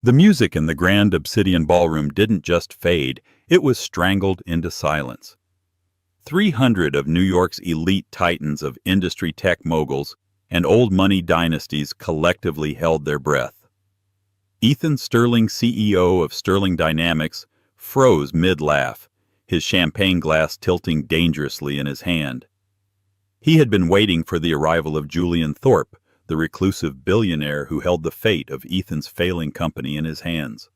The music in the grand obsidian ballroom didn't just fade, it was strangled into silence. 300 of New York's elite titans of industry tech moguls and old money dynasties collectively held their breath. Ethan Sterling, CEO of Sterling Dynamics, froze mid-laugh, his champagne glass tilting dangerously in his hand. He had been waiting for the arrival of Julian Thorpe, the reclusive billionaire who held the fate of Ethan's failing company in his hands.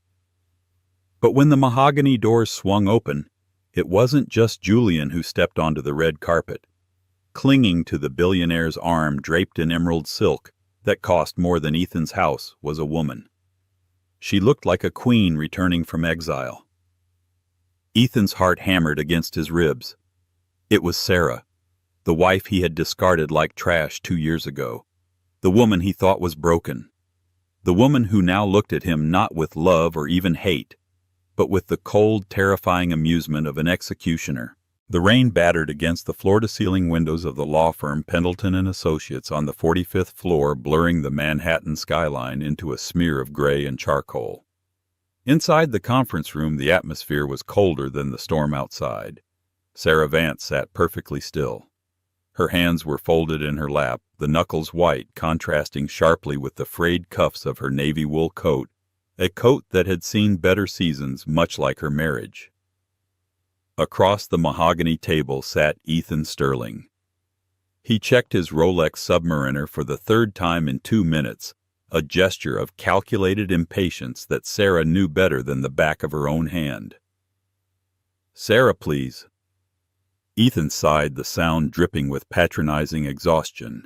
But when the mahogany doors swung open, it wasn't just Julian who stepped onto the red carpet. Clinging to the billionaire's arm draped in emerald silk that cost more than Ethan's house was a woman. She looked like a queen returning from exile. Ethan's heart hammered against his ribs. It was Sarah, the wife he had discarded like trash 2 years ago, the woman he thought was broken, the woman who now looked at him not with love or even hate, but with the cold, terrifying amusement of an executioner. The rain battered against the floor-to-ceiling windows of the law firm Pendleton and Associates on the 45th floor, blurring the Manhattan skyline into a smear of gray and charcoal. Inside the conference room, the atmosphere was colder than the storm outside. Sarah Vance sat perfectly still. Her hands were folded in her lap, the knuckles white, contrasting sharply with the frayed cuffs of her navy wool coat, a coat that had seen better seasons, much like her marriage. Across the mahogany table sat Ethan Sterling. He checked his Rolex Submariner for the third time in 2 minutes, a gesture of calculated impatience that Sarah knew better than the back of her own hand. "Sarah, please." Ethan sighed, the sound dripping with patronizing exhaustion.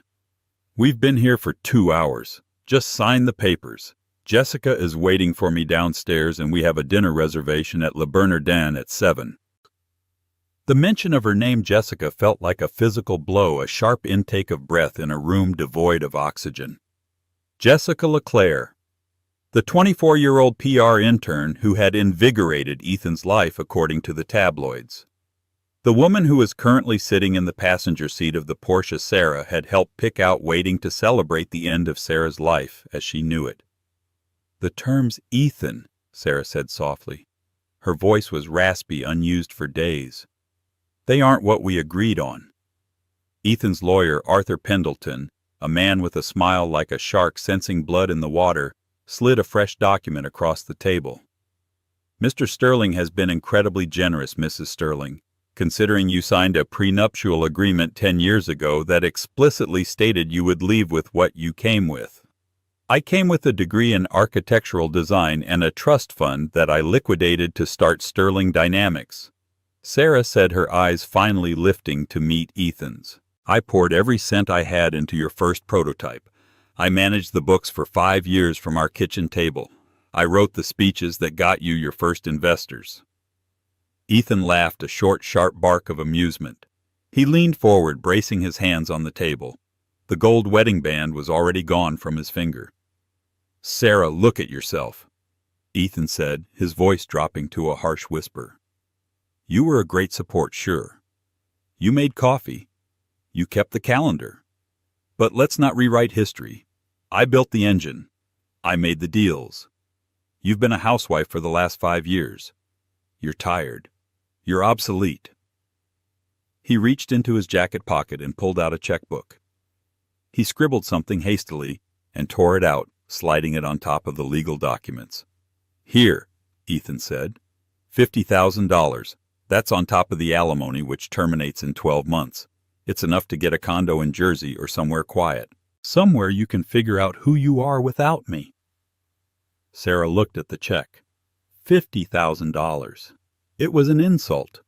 "We've been here for 2 hours. Just sign the papers. Jessica is waiting for me downstairs, and we have a dinner reservation at Le Bernardin at 7. The mention of her name Jessica felt like a physical blow, a sharp intake of breath in a room devoid of oxygen. Jessica LeClaire, the 24-year-old PR intern who had invigorated Ethan's life according to the tabloids. The woman who was currently sitting in the passenger seat of the Porsche Sarah had helped pick out, waiting to celebrate the end of Sarah's life as she knew it. "The terms Ethan," Sarah said softly. Her voice was raspy, unused for days. "They aren't what we agreed on." Ethan's lawyer, Arthur Pendleton, a man with a smile like a shark sensing blood in the water, slid a fresh document across the table. "Mr. Sterling has been incredibly generous, Mrs. Sterling, considering you signed a prenuptial agreement 10 years ago that explicitly stated you would leave with what you came with. I came with a degree in architectural design and a trust fund that I liquidated to start Sterling Dynamics." Sarah said, her eyes finally lifting to meet Ethan's. "I poured every cent I had into your first prototype. I managed the books for 5 years from our kitchen table. I wrote the speeches that got you your first investors." Ethan laughed, a short, sharp bark of amusement. He leaned forward, bracing his hands on the table. The gold wedding band was already gone from his finger. "Sarah, look at yourself," Ethan said, his voice dropping to a harsh whisper. "You were a great support, sure. You made coffee. You kept the calendar. But let's not rewrite history. I built the engine. I made the deals. You've been a housewife for the last 5 years. You're tired. You're obsolete." He reached into his jacket pocket and pulled out a checkbook. He scribbled something hastily and tore it out, sliding it on top of the legal documents. "Here," Ethan said. $50,000. That's on top of the alimony, which terminates in 12 months. It's enough to get a condo in Jersey or somewhere quiet. Somewhere you can figure out who you are without me." Sarah looked at the check. $50,000. It was an insult.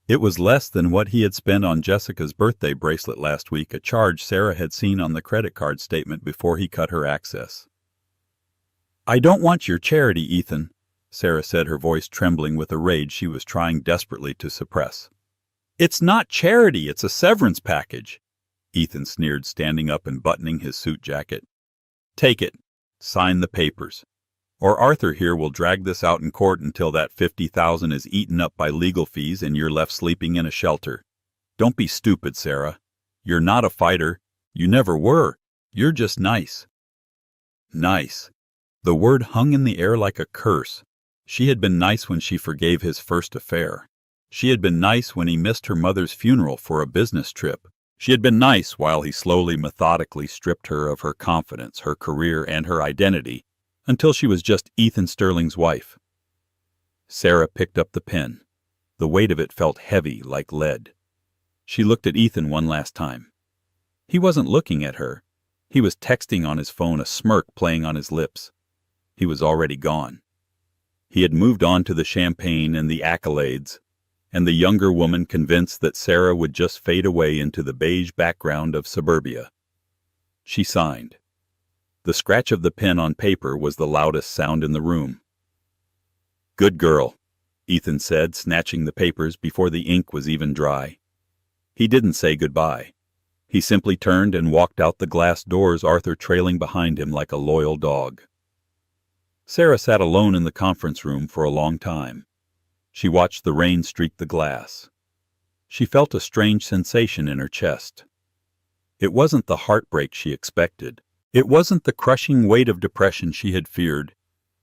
It was less than what he had spent on Jessica's birthday bracelet last week, a charge Sarah had seen on the credit card statement before he cut her access. "I don't want your charity, Ethan," Sarah said, her voice trembling with a rage she was trying desperately to suppress. "It's not charity, it's a severance package," Ethan sneered, standing up and buttoning his suit jacket. "Take it. Sign the papers. Or Arthur here will drag this out in court until that $50,000 is eaten up by legal fees and you're left sleeping in a shelter. Don't be stupid, Sarah. You're not a fighter. You never were. You're just nice." Nice. The word hung in the air like a curse. She had been nice when she forgave his first affair. She had been nice when he missed her mother's funeral for a business trip. She had been nice while he slowly, methodically stripped her of her confidence, her career, and her identity, until she was just Ethan Sterling's wife. Sarah picked up the pen. The weight of it felt heavy like lead. She looked at Ethan one last time. He wasn't looking at her. He was texting on his phone, a smirk playing on his lips. He was already gone. He had moved on to the champagne and the accolades, and the younger woman convinced that Sarah would just fade away into the beige background of suburbia. She signed. The scratch of the pen on paper was the loudest sound in the room. "Good girl," Ethan said, snatching the papers before the ink was even dry. He didn't say goodbye. He simply turned and walked out the glass doors, Arthur trailing behind him like a loyal dog. Sarah sat alone in the conference room for a long time. She watched the rain streak the glass. She felt a strange sensation in her chest. It wasn't the heartbreak she expected. It wasn't the crushing weight of depression she had feared.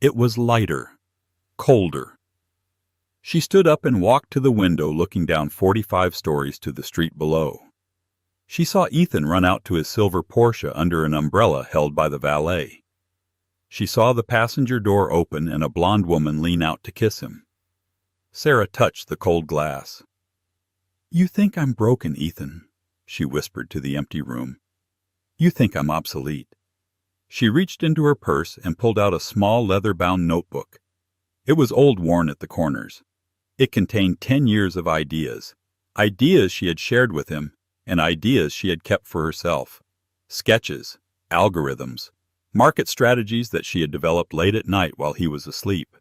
It was lighter, colder. She stood up and walked to the window, looking down 45 stories to the street below. She saw Ethan run out to his silver Porsche under an umbrella held by the valet. She saw the passenger door open and a blonde woman lean out to kiss him. Sarah touched the cold glass. "You think I'm broken, Ethan," she whispered to the empty room. "You think I'm obsolete." She reached into her purse and pulled out a small leather-bound notebook. It was old-worn at the corners. It contained 10 years of ideas she had shared with him, and ideas she had kept for herself. Sketches, algorithms, market strategies that she had developed late at night while he was asleep.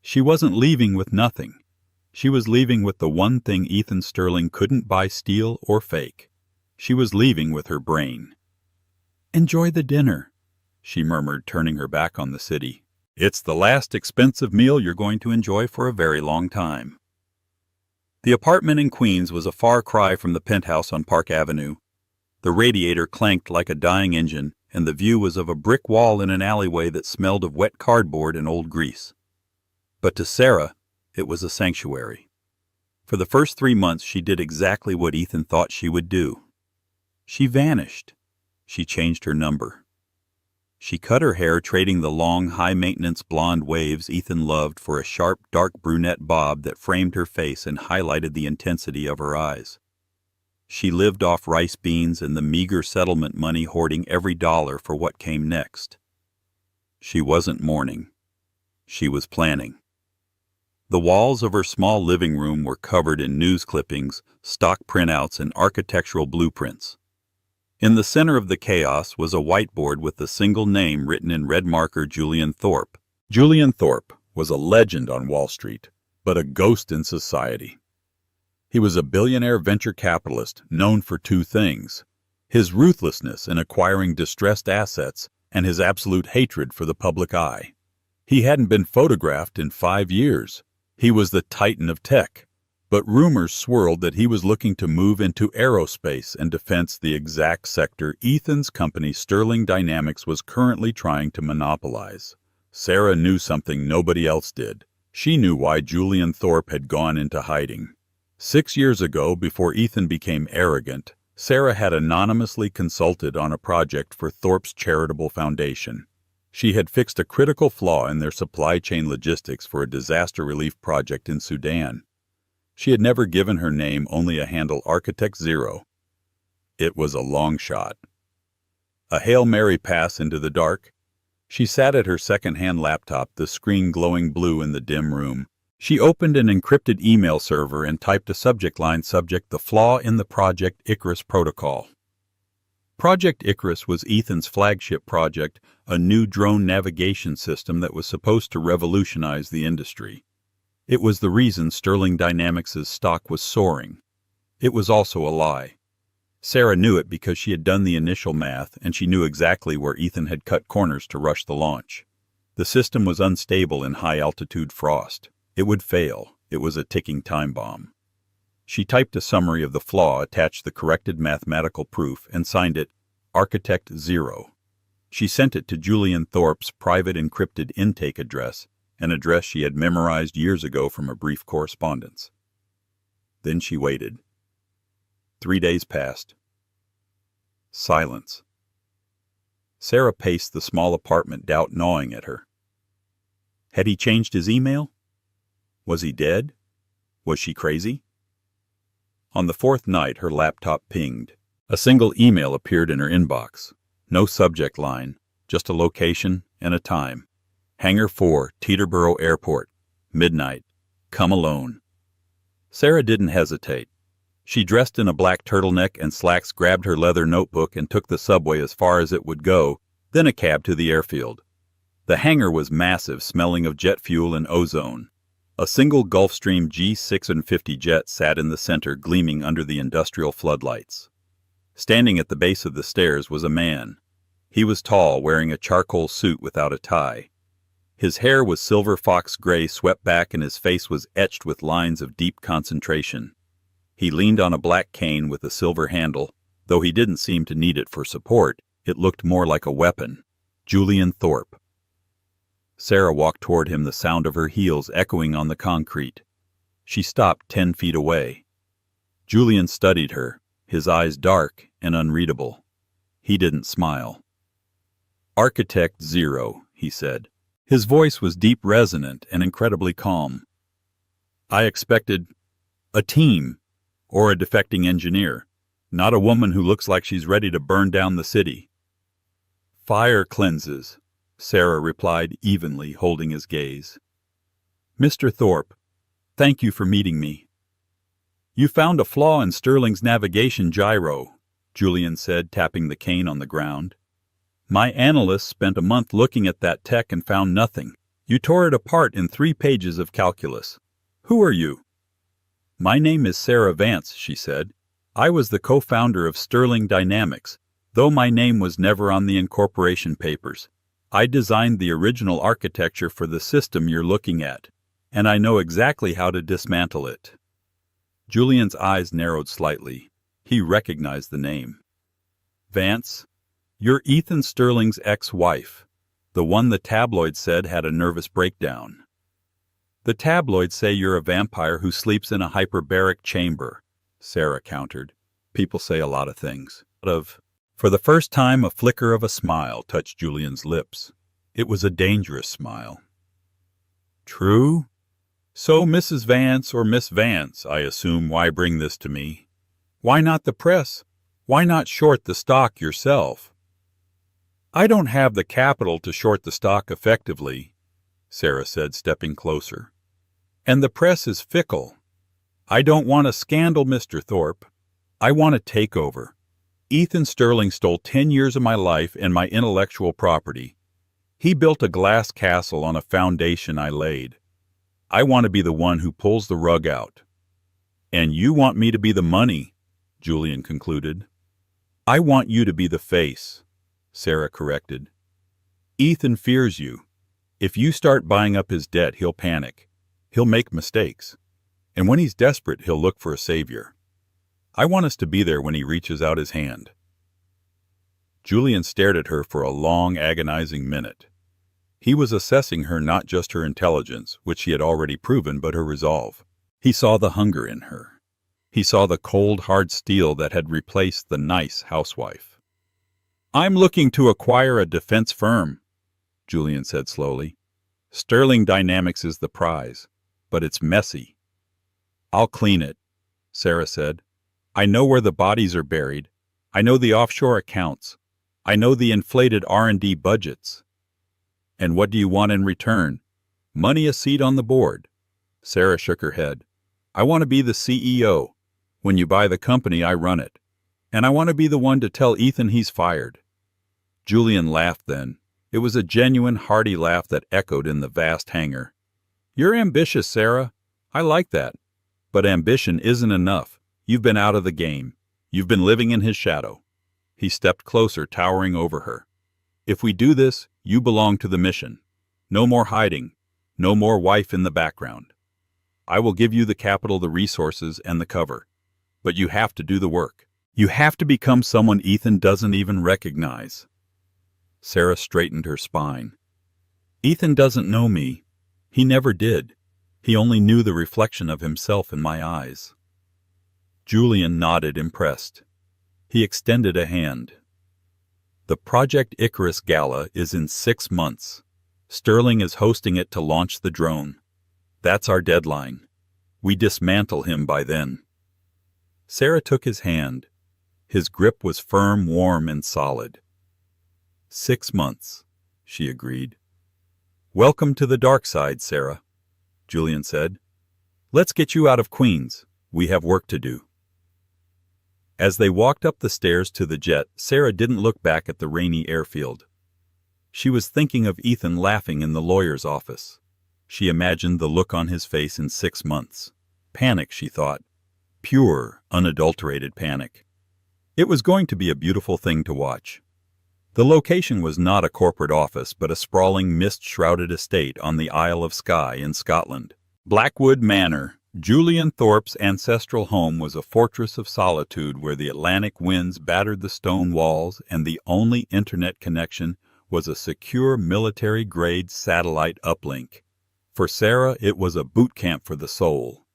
She wasn't leaving with nothing. She was leaving with the one thing Ethan Sterling couldn't buy, steal, or fake. She was leaving with her brain. "Enjoy the dinner," she murmured, turning her back on the city. "It's the last expensive meal you're going to enjoy for a very long time." The apartment in Queens was a far cry from the penthouse on Park Avenue. The radiator clanked like a dying engine, and the view was of a brick wall in an alleyway that smelled of wet cardboard and old grease. But to Sarah, it was a sanctuary. For the first 3 months, she did exactly what Ethan thought she would do. She vanished. She changed her number. She cut her hair, trading the long, high-maintenance blonde waves Ethan loved for a sharp, dark brunette bob that framed her face and highlighted the intensity of her eyes. She lived off rice beans and the meager settlement money, hoarding every dollar for what came next. She wasn't mourning. She was planning. The walls of her small living room were covered in news clippings, stock printouts, and architectural blueprints. In the center of the chaos was a whiteboard with the single name written in red marker: Julian Thorpe. Julian Thorpe was a legend on Wall Street, but a ghost in society. He was a billionaire venture capitalist known for 2 things: his ruthlessness in acquiring distressed assets and his absolute hatred for the public eye. He hadn't been photographed in 5 years. He was the titan of tech, but rumors swirled that he was looking to move into aerospace and defense, the exact sector Ethan's company Sterling Dynamics was currently trying to monopolize. Sarah knew something nobody else did. She knew why Julian Thorpe had gone into hiding. 6 years ago, before Ethan became arrogant, Sarah had anonymously consulted on a project for Thorpe's charitable foundation. She had fixed a critical flaw in their supply chain logistics for a disaster relief project in Sudan. She had never given her name, only a handle: Architect Zero. It was a long shot. A Hail Mary pass into the dark. She sat at her second-hand laptop, the screen glowing blue in the dim room. She opened an encrypted email server and typed a subject line: subject, the flaw in the Project Icarus protocol. Project Icarus was Ethan's flagship project, a new drone navigation system that was supposed to revolutionize the industry. It was the reason Sterling Dynamics' stock was soaring. It was also a lie. Sarah knew it because she had done the initial math, and she knew exactly where Ethan had cut corners to rush the launch. The system was unstable in high-altitude frost. It would fail. It was a ticking time bomb. She typed a summary of the flaw, attached the corrected mathematical proof, and signed it Architect Zero. She sent it to Julian Thorpe's private encrypted intake address, an address she had memorized years ago from a brief correspondence. Then she waited. 3 days passed. Silence. Sarah paced the small apartment, doubt gnawing at her. Had he changed his email? Was he dead? Was she crazy? On the 4th night, her laptop pinged. A single email appeared in her inbox. No subject line, just a location and a time. Hangar 4, Teterboro Airport. Midnight. Come alone. Sarah didn't hesitate. She dressed in a black turtleneck and slacks, grabbed her leather notebook, and took the subway as far as it would go, then a cab to the airfield. The hangar was massive, smelling of jet fuel and ozone. A single Gulfstream G650 jet sat in the center, gleaming under the industrial floodlights. Standing at the base of the stairs was a man. He was tall, wearing a charcoal suit without a tie. His hair was silver fox gray, swept back, and his face was etched with lines of deep concentration. He leaned on a black cane with a silver handle. Though he didn't seem to need it for support, it looked more like a weapon. Julian Thorpe. Sarah walked toward him, the sound of her heels echoing on the concrete. She stopped 10 feet away. Julian studied her, his eyes dark and unreadable. He didn't smile. Architect Zero, he said. His voice was deep, resonant, and incredibly calm. I expected a team, or a defecting engineer, not a woman who looks like she's ready to burn down the city. Fire cleanses, Sarah replied evenly, holding his gaze. Mr. Thorpe, thank you for meeting me. You found a flaw in Sterling's navigation gyro, Julian said, tapping the cane on the ground. My analysts spent a month looking at that tech and found nothing. You tore it apart in 3 pages of calculus. Who are you? My name is Sarah Vance, she said. I was the co-founder of Sterling Dynamics, though my name was never on the incorporation papers. I designed the original architecture for the system you're looking at, and I know exactly how to dismantle it. Julian's eyes narrowed slightly. He recognized the name. Vance, you're Ethan Sterling's ex-wife, the one the tabloids said had a nervous breakdown. The tabloids say you're a vampire who sleeps in a hyperbaric chamber, Sarah countered. People say a lot of things. For the first time, a flicker of a smile touched Julian's lips. It was a dangerous smile. True? So, Mrs. Vance, or Miss Vance, I assume, why bring this to me? Why not the press? Why not short the stock yourself? I don't have the capital to short the stock effectively, Sarah said, stepping closer. And the press is fickle. I don't want a scandal, Mr. Thorpe. I want a takeover. Ethan Sterling stole 10 years of my life and my intellectual property. He built a glass castle on a foundation I laid. I want to be the one who pulls the rug out. And you want me to be the money, Julian concluded. I want you to be the face, Sarah corrected. Ethan fears you. If you start buying up his debt, he'll panic. He'll make mistakes. And when he's desperate, he'll look for a savior. I want us to be there when he reaches out his hand. Julian stared at her for a long, agonizing minute. He was assessing her, not just her intelligence, which she had already proven, but her resolve. He saw the hunger in her. He saw the cold, hard steel that had replaced the nice housewife. I'm looking to acquire a defense firm, Julian said slowly. Sterling Dynamics is the prize, but it's messy. I'll clean it, Sarah said. I know where the bodies are buried. I know the offshore accounts. I know the inflated R&D budgets. And what do you want in return? Money, a seat on the board. Sarah shook her head. I want to be the CEO. When you buy the company, I run it. And I want to be the one to tell Ethan he's fired. Julian laughed then. It was a genuine, hearty laugh that echoed in the vast hangar. You're ambitious, Sarah. I like that. But ambition isn't enough. You've been out of the game. You've been living in his shadow. He stepped closer, towering over her. If we do this, you belong to the mission. No more hiding. No more wife in the background. I will give you the capital, the resources, and the cover. But you have to do the work. You have to become someone Ethan doesn't even recognize. Sarah straightened her spine. Ethan doesn't know me. He never did. He only knew the reflection of himself in my eyes. Julian nodded, impressed. He extended a hand. The Project Icarus Gala is in 6 months. Sterling is hosting it to launch the drone. That's our deadline. We dismantle him by then. Sarah took his hand. His grip was firm, warm, and solid. 6 months, she agreed. Welcome to the dark side, Sarah, Julian said. Let's get you out of Queens. We have work to do. As they walked up the stairs to the jet, Sarah didn't look back at the rainy airfield. She was thinking of Ethan laughing in the lawyer's office. She imagined the look on his face in 6 months. Panic, she thought. Pure, unadulterated panic. It was going to be a beautiful thing to watch. The location was not a corporate office, but a sprawling, mist-shrouded estate on the Isle of Skye in Scotland. Blackwood Manor, Julian Thorpe's ancestral home, was a fortress of solitude where the Atlantic winds battered the stone walls, and the only internet connection was a secure military-grade satellite uplink. For Sarah, it was a boot camp for the soul.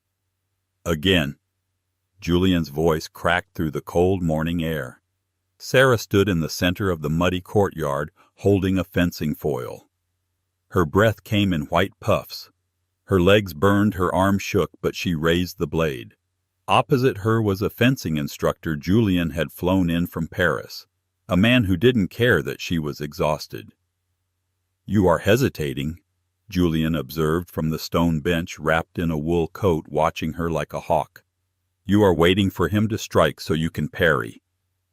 Again, Julian's voice cracked through the cold morning air. Sarah stood in the center of the muddy courtyard, holding a fencing foil. Her breath came in white puffs. Her legs burned, her arms shook, but she raised the blade. Opposite her was a fencing instructor Julian had flown in from Paris, a man who didn't care that she was exhausted. "You are hesitating," Julian observed from the stone bench, wrapped in a wool coat, watching her like a hawk. "You are waiting for him to strike so you can parry.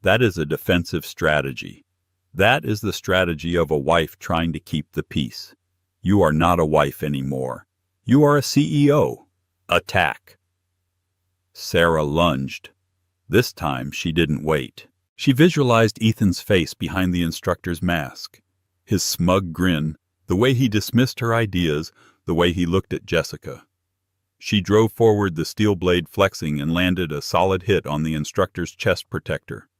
That is a defensive strategy. That is the strategy of a wife trying to keep the peace. You are not a wife anymore. You are a CEO. Attack." Sarah lunged. This time she didn't wait. She visualized Ethan's face behind the instructor's mask. His smug grin, the way he dismissed her ideas, the way he looked at Jessica. She drove forward, the steel blade flexing, and landed a solid hit on the instructor's chest protector.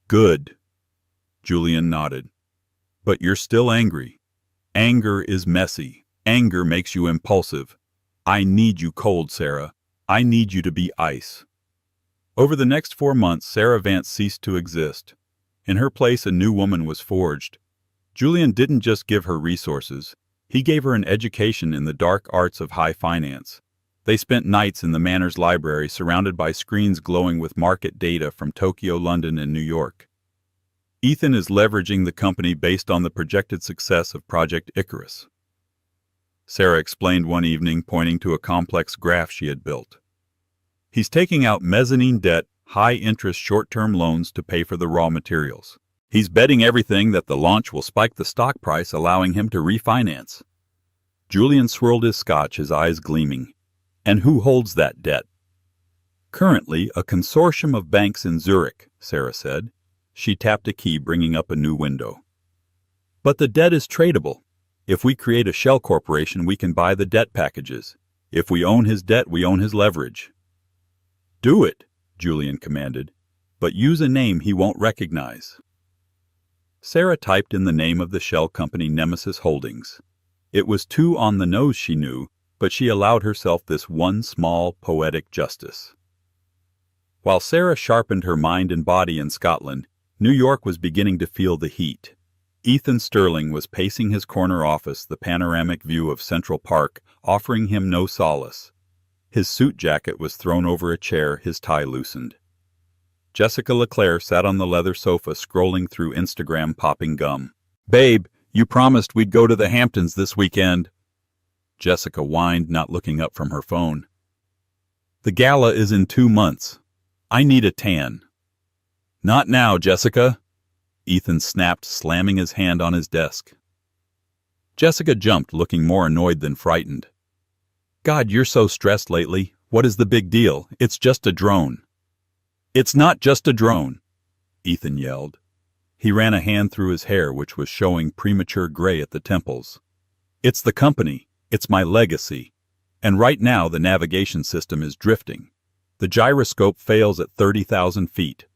"Good." Julian nodded. "But you're still angry. Anger is messy. Anger makes you impulsive. I need you cold, Sarah. I need you to be ice." Over the next 4 months, Sarah Vance ceased to exist. In her place, a new woman was forged. Julian didn't just give her resources. He gave her an education in the dark arts of high finance. They spent nights in the Manor's library, surrounded by screens glowing with market data from Tokyo, London, and New York. Ethan is leveraging the company based on the projected success of Project Icarus, Sarah explained one evening, pointing to a complex graph she had built. He's taking out mezzanine debt, high-interest short-term loans to pay for the raw materials. He's betting everything that the launch will spike the stock price, allowing him to refinance. Julian swirled his scotch, his eyes gleaming. And who holds that debt? Currently, a consortium of banks in Zurich, Sarah said. She tapped a key, bringing up a new window. But the debt is tradable. If we create a shell corporation, we can buy the debt packages. If we own his debt, we own his leverage. "Do it," Julian commanded, "but use a name he won't recognize." Sarah typed in the name of the shell company, Nemesis Holdings. It was too on the nose, she knew, but she allowed herself this one small, poetic justice. While Sarah sharpened her mind and body in Scotland, New York was beginning to feel the heat. Ethan Sterling was pacing his corner office, the panoramic view of Central Park offering him no solace. His suit jacket was thrown over a chair, his tie loosened. Jessica LeClaire sat on the leather sofa, scrolling through Instagram, popping gum. "Babe, you promised we'd go to the Hamptons this weekend." Jessica whined, not looking up from her phone. "The gala is in 2 months. I need a tan." "Not now, Jessica," Ethan snapped, slamming his hand on his desk. Jessica jumped, looking more annoyed than frightened. "God, you're so stressed lately. What is the big deal? It's just a drone." "It's not just a drone," Ethan yelled. He ran a hand through his hair, which was showing premature gray at the temples. "It's the company. It's my legacy. And right now the navigation system is drifting. The gyroscope fails at 30,000 feet.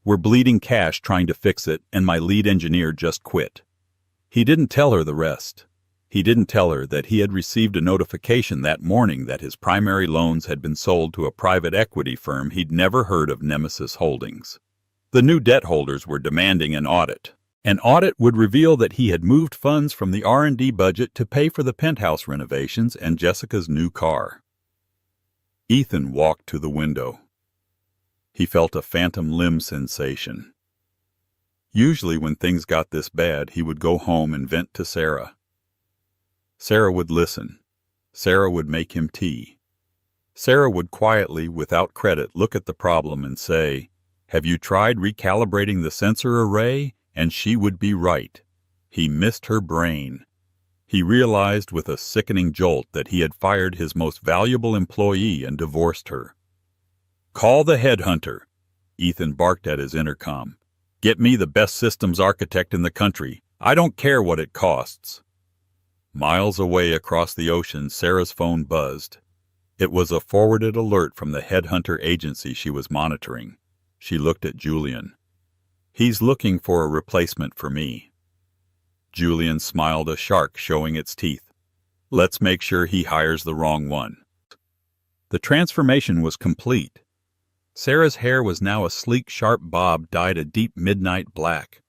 We're bleeding cash trying to fix it, and my lead engineer just quit." He didn't tell her the rest. He didn't tell her that he had received a notification that morning that his primary loans had been sold to a private equity firm he'd never heard of, Nemesis Holdings. The new debt holders were demanding an audit. An audit would reveal that he had moved funds from the R&D budget to pay for the penthouse renovations and Jessica's new car. Ethan walked to the window. He felt a phantom limb sensation. Usually when things got this bad, he would go home and vent to Sarah. Sarah would listen. Sarah would make him tea. Sarah would quietly, without credit, look at the problem and say, "Have you tried recalibrating the sensor array?" And she would be right. He missed her brain. He realized with a sickening jolt that he had fired his most valuable employee and divorced her. "Call the headhunter," Ethan barked at his intercom. "Get me the best systems architect in the country. I don't care what it costs." Miles away across the ocean, Sarah's phone buzzed. It was a forwarded alert from the headhunter agency she was monitoring. She looked at Julian. "He's looking for a replacement for me." Julian smiled, a shark showing its teeth. "Let's make sure he hires the wrong one." The transformation was complete. Sarah's hair was now a sleek, sharp bob dyed a deep midnight black.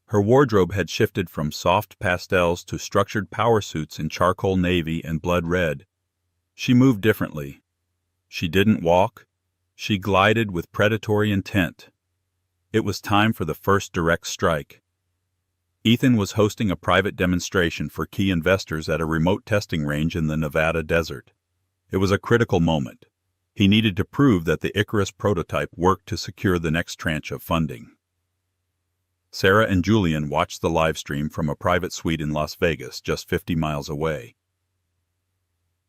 Her wardrobe had shifted from soft pastels to structured power suits in charcoal navy and blood red. She moved differently. She didn't walk. She glided with predatory intent. It was time for the first direct strike. Ethan was hosting a private demonstration for key investors at a remote testing range in the Nevada desert. It was a critical moment. He needed to prove that the Icarus prototype worked to secure the next tranche of funding. Sarah and Julian watched the live stream from a private suite in Las Vegas, just 50 miles away.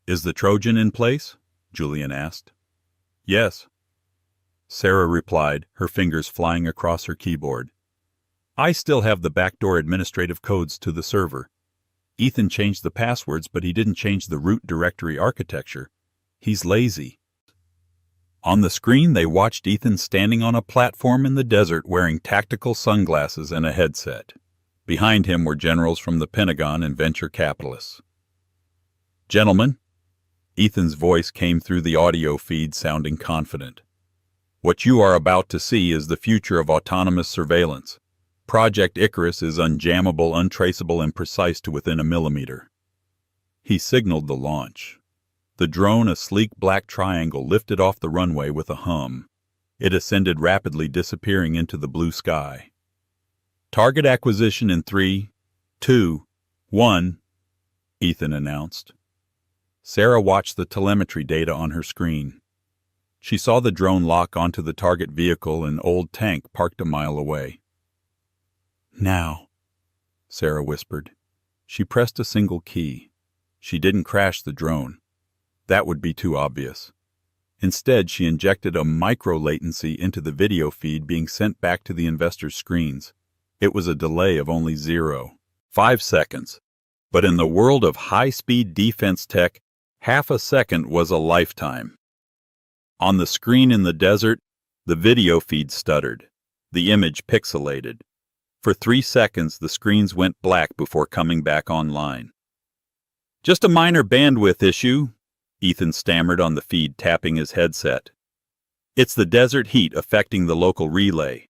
"Is the Trojan in place?" Julian asked. "Yes," Sarah replied, her fingers flying across her keyboard. "I still have the backdoor administrative codes to the server. Ethan changed the passwords, but he didn't change the root directory architecture. He's lazy." On the screen, they watched Ethan standing on a platform in the desert wearing tactical sunglasses and a headset. Behind him were generals from the Pentagon and venture capitalists. "Gentlemen," Ethan's voice came through the audio feed, sounding confident. "What you are about to see is the future of autonomous surveillance. Project Icarus is unjammable, untraceable, and precise to within a millimeter." He signaled the launch. The drone, a sleek black triangle, lifted off the runway with a hum. It ascended rapidly, disappearing into the blue sky. "Target acquisition in 3, 2, 1, Ethan announced. Sarah watched the telemetry data on her screen. She saw the drone lock onto the target vehicle, an old tank parked a mile away. "Now," Sarah whispered. She pressed a single key. She didn't crash the drone. That would be too obvious. Instead, she injected a micro-latency into the video feed being sent back to the investors' screens. It was a delay of only 0.5 seconds. But in the world of high-speed defense tech, half a second was a lifetime. On the screen in the desert, the video feed stuttered, the image pixelated. For 3 seconds, the screens went black before coming back online. "Just a minor bandwidth issue," Ethan stammered on the feed, tapping his headset. "It's the desert heat affecting the local relay."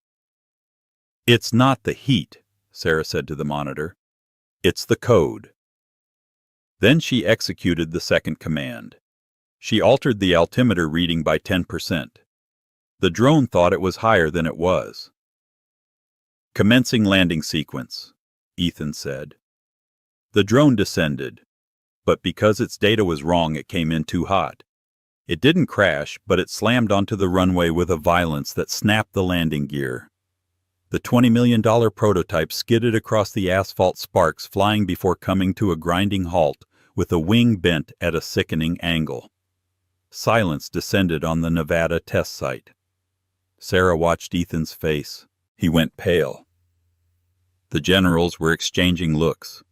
"It's not the heat," Sarah said to the monitor. "It's the code." Then she executed the second command. She altered the altimeter reading by 10%. The drone thought it was higher than it was. "Commencing landing sequence," Ethan said. The drone descended, but because its data was wrong, it came in too hot. It didn't crash, but it slammed onto the runway with a violence that snapped the landing gear. The $20 million prototype skidded across the asphalt, sparks flying before coming to a grinding halt with a wing bent at a sickening angle. Silence descended on the Nevada test site. Sarah watched Ethan's face. He went pale. The generals were exchanging looks.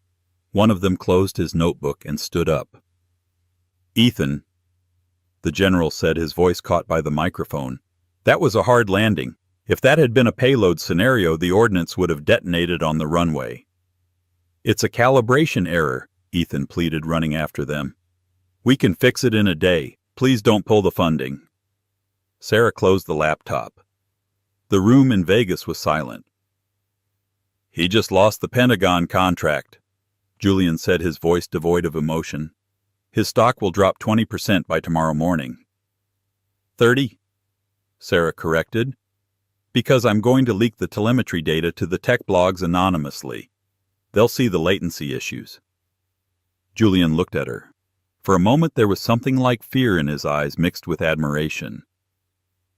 One of them closed his notebook and stood up. "Ethan," the general said, his voice caught by the microphone, "that was a hard landing. If that had been a payload scenario, the ordnance would have detonated on the runway." It's a calibration error, Ethan pleaded, running after them. We can fix it in a day. Please don't pull the funding. Sarah closed the laptop. The room in Vegas was silent. He just lost the Pentagon contract, Julian said, his voice devoid of emotion. His stock will drop 20% by tomorrow morning. 30? Sarah corrected. Because I'm going to leak the telemetry data to the tech blogs anonymously. They'll see the latency issues. Julian looked at her. For a moment there was something like fear in his eyes mixed with admiration.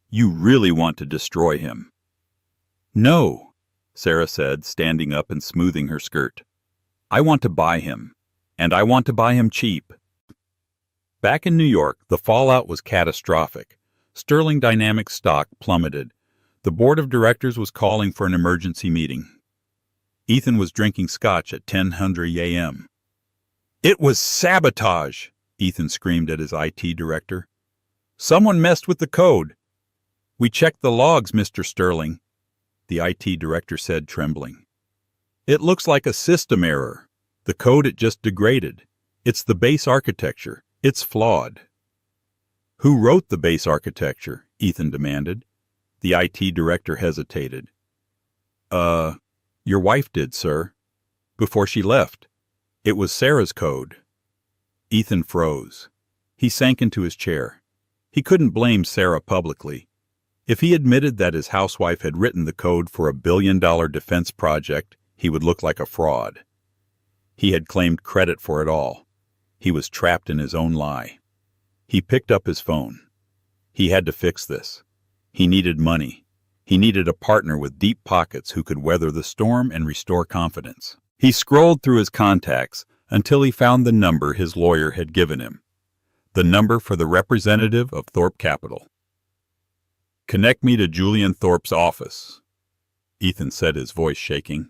You really want to destroy him? No, Sarah said, standing up and smoothing her skirt. I want to buy him. And I want to buy him cheap. Back in New York, the fallout was catastrophic. Sterling Dynamics stock plummeted. The board of directors was calling for an emergency meeting. Ethan was drinking scotch at 10:00 a.m. It was sabotage, Ethan screamed at his IT director. Someone messed with the code. We checked the logs, Mr. Sterling, the IT director said, trembling. It looks like a system error. The code it just degraded. It's the base architecture. It's flawed. Who wrote the base architecture? Ethan demanded. The IT director hesitated. Your wife did, sir. Before she left. It was Sarah's code. Ethan froze. He sank into his chair. He couldn't blame Sarah publicly. If he admitted that his housewife had written the code for a billion-dollar defense project, he would look like a fraud. He had claimed credit for it all. He was trapped in his own lie. He picked up his phone. He had to fix this. He needed money. He needed a partner with deep pockets who could weather the storm and restore confidence. He scrolled through his contacts until he found the number his lawyer had given him. The number for the representative of Thorpe Capital. Connect me to Julian Thorpe's office, Ethan said, his voice shaking.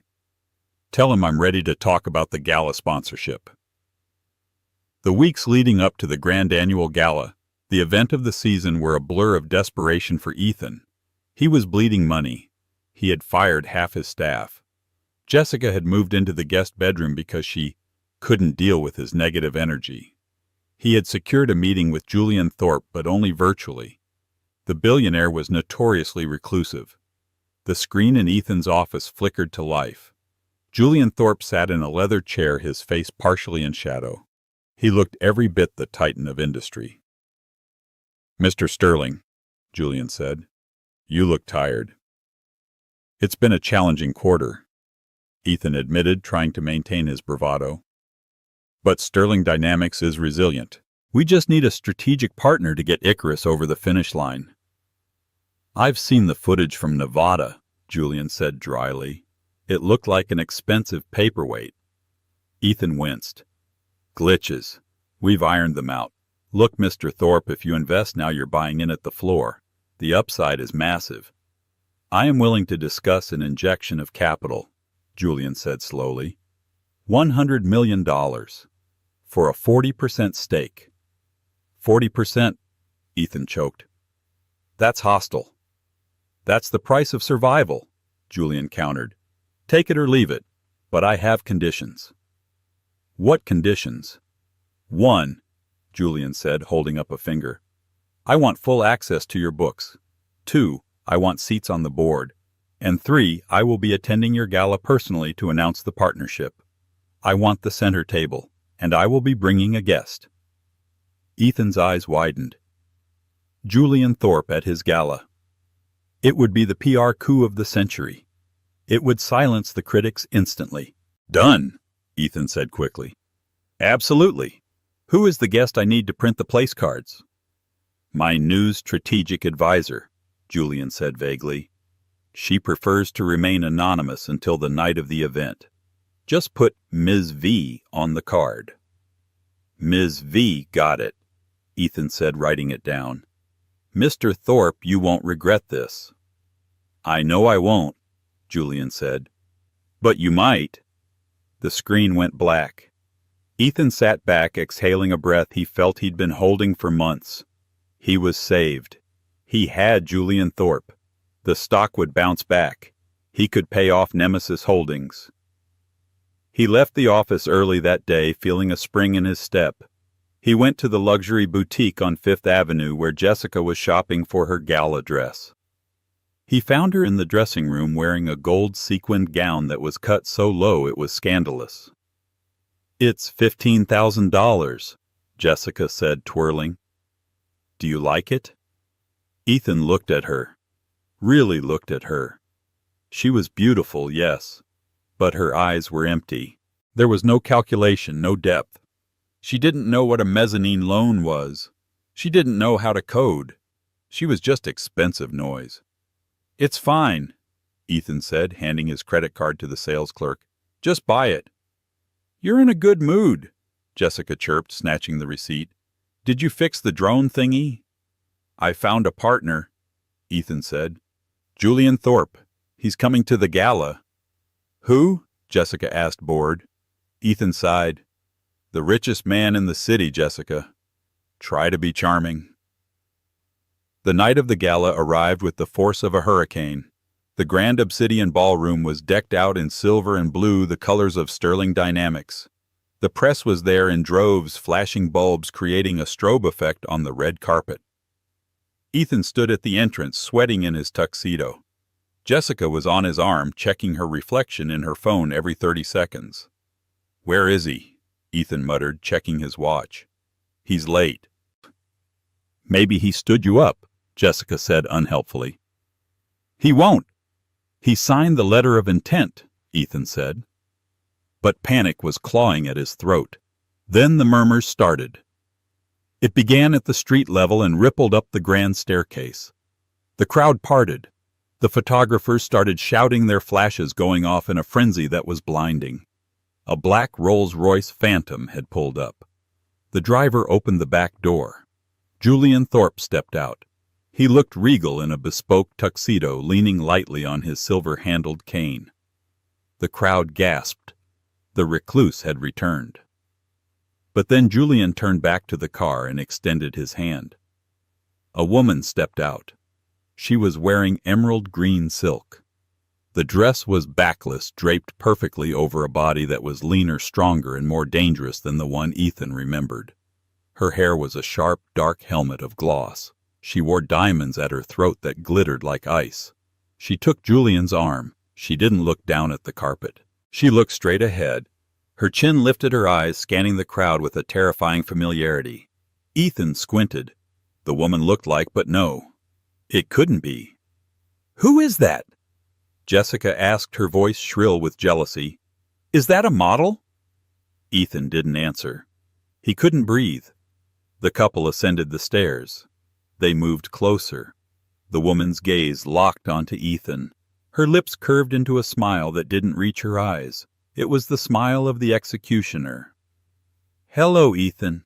Tell him I'm ready to talk about the Gala sponsorship. The weeks leading up to the grand annual Gala, the event of the season, were a blur of desperation for Ethan. He was bleeding money. He had fired half his staff. Jessica had moved into the guest bedroom because she couldn't deal with his negative energy. He had secured a meeting with Julian Thorpe, but only virtually. The billionaire was notoriously reclusive. The screen in Ethan's office flickered to life. Julian Thorpe sat in a leather chair, his face partially in shadow. He looked every bit the titan of industry. Mr. Sterling, Julian said, you look tired. It's been a challenging quarter, Ethan admitted, trying to maintain his bravado. But Sterling Dynamics is resilient. We just need a strategic partner to get Icarus over the finish line. I've seen the footage from Nevada, Julian said dryly. It looked like an expensive paperweight. Ethan winced. Glitches. We've ironed them out. Look, Mr. Thorpe, if you invest now, you're buying in at the floor. The upside is massive. I am willing to discuss an injection of capital, Julian said slowly. $100 million. For a 40% stake. 40%, Ethan choked. That's hostile. That's the price of survival, Julian countered. Take it or leave it, but I have conditions. What conditions? 1, Julian said, holding up a finger. I want full access to your books. 2, I want seats on the board. And 3, I will be attending your gala personally to announce the partnership. I want the center table, and I will be bringing a guest. Ethan's eyes widened. Julian Thorpe at his gala. It would be the PR coup of the century. It would silence the critics instantly. Done, Ethan said quickly. Absolutely. Who is the guest I need to print the place cards? My new strategic advisor, Julian said vaguely. She prefers to remain anonymous until the night of the event. Just put Ms. V on the card. Ms. V, got it, Ethan said, writing it down. Mr. Thorpe, you won't regret this. I know I won't, Julian said. But you might. The screen went black. Ethan sat back, exhaling a breath he felt he'd been holding for months. He was saved. He had Julian Thorpe. The stock would bounce back. He could pay off Nemesis Holdings. He left the office early that day, feeling a spring in his step. He went to the luxury boutique on Fifth Avenue where Jessica was shopping for her gala dress. He found her in the dressing room wearing a gold sequined gown that was cut so low it was scandalous. "It's $15,000, Jessica said, twirling. "Do you like it?" Ethan looked at her. Really looked at her. She was beautiful, yes, but her eyes were empty. There was no calculation, no depth. She didn't know what a mezzanine loan was. She didn't know how to code. She was just expensive noise. "It's fine," Ethan said, handing his credit card to the sales clerk. "Just buy it." "You're in a good mood," Jessica chirped, snatching the receipt. "Did you fix the drone thingy?" "I found a partner," Ethan said. "Julian Thorpe. He's coming to the gala." "Who?" Jessica asked, bored. Ethan sighed. "The richest man in the city, Jessica. Try to be charming." The night of the gala arrived with the force of a hurricane. The grand obsidian ballroom was decked out in silver and blue, the colors of sterling dynamics. The press was there in droves, flashing bulbs creating a strobe effect on the red carpet. Ethan stood at the entrance, sweating in his tuxedo. Jessica was on his arm, checking her reflection in her phone every 30 seconds. "Where is he?" Ethan muttered, checking his watch. "He's late." "Maybe he stood you up," Jessica said unhelpfully. "He won't. He signed the letter of intent," Ethan said. But panic was clawing at his throat. Then the murmurs started. It began at the street level and rippled up the grand staircase. The crowd parted. The photographers started shouting, their flashes going off in a frenzy that was blinding. A black Rolls-Royce Phantom had pulled up. The driver opened the back door. Julian Thorpe stepped out. He looked regal in a bespoke tuxedo, leaning lightly on his silver-handled cane. The crowd gasped. The recluse had returned. But then Julian turned back to the car and extended his hand. A woman stepped out. She was wearing emerald green silk. The dress was backless, draped perfectly over a body that was leaner, stronger, and more dangerous than the one Ethan remembered. Her hair was a sharp, dark helmet of gloss. She wore diamonds at her throat that glittered like ice. She took Julian's arm. She didn't look down at the carpet. She looked straight ahead. Her chin lifted, her eyes scanning the crowd with a terrifying familiarity. Ethan squinted. The woman looked like, but no. It couldn't be. "Who is that?" Jessica asked, her voice shrill with jealousy. "Is that a model?" Ethan didn't answer. He couldn't breathe. The couple ascended the stairs. They moved closer. The woman's gaze locked onto Ethan. Her lips curved into a smile that didn't reach her eyes. It was the smile of the executioner. "Hello, Ethan,"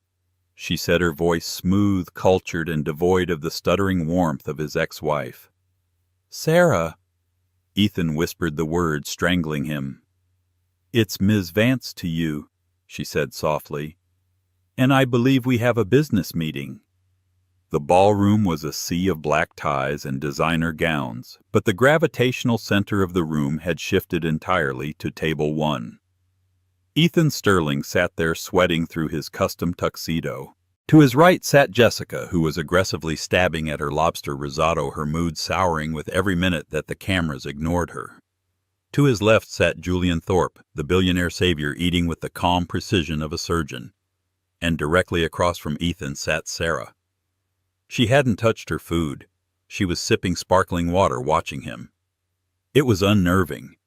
she said, her voice smooth, cultured, and devoid of the stuttering warmth of his ex-wife. "Sarah," Ethan whispered the word, strangling him. "It's Ms. Vance to you," she said softly. "And I believe we have a business meeting." The ballroom was a sea of black ties and designer gowns, but the gravitational center of the room had shifted entirely to table 1. Ethan Sterling sat there sweating through his custom tuxedo. To his right sat Jessica, who was aggressively stabbing at her lobster risotto, her mood souring with every minute that the cameras ignored her. To his left sat Julian Thorpe, the billionaire savior, eating with the calm precision of a surgeon. And directly across from Ethan sat Sarah. She hadn't touched her food. She was sipping sparkling water, watching him. It was unnerving.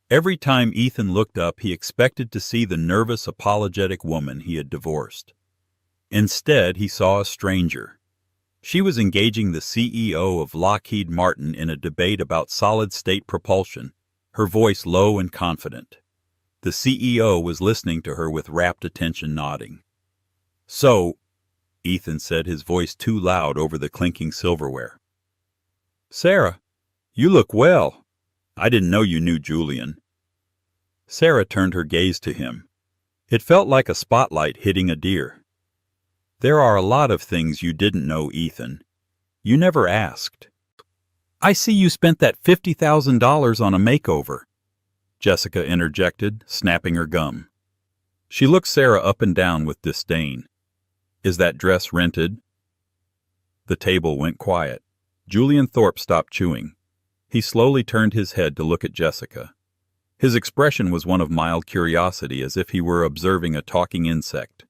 Every time Ethan looked up, he expected to see the nervous, apologetic woman he had divorced. Instead, he saw a stranger. She was engaging the CEO of Lockheed Martin in a debate about solid-state propulsion, her voice low and confident. The CEO was listening to her with rapt attention, nodding. "So," Ethan said, his voice too loud over the clinking silverware. "Sarah, you look well. I didn't know you knew Julian." Sarah turned her gaze to him. It felt like a spotlight hitting a deer. "There are a lot of things you didn't know, Ethan. You never asked. I see you spent that $50,000 on a makeover. Jessica interjected, snapping her gum. She looked Sarah up and down with disdain. Is that dress rented? The table went quiet. Julian Thorpe stopped chewing. He slowly turned his head to look at Jessica. His expression was one of mild curiosity, as if he were observing a talking insect.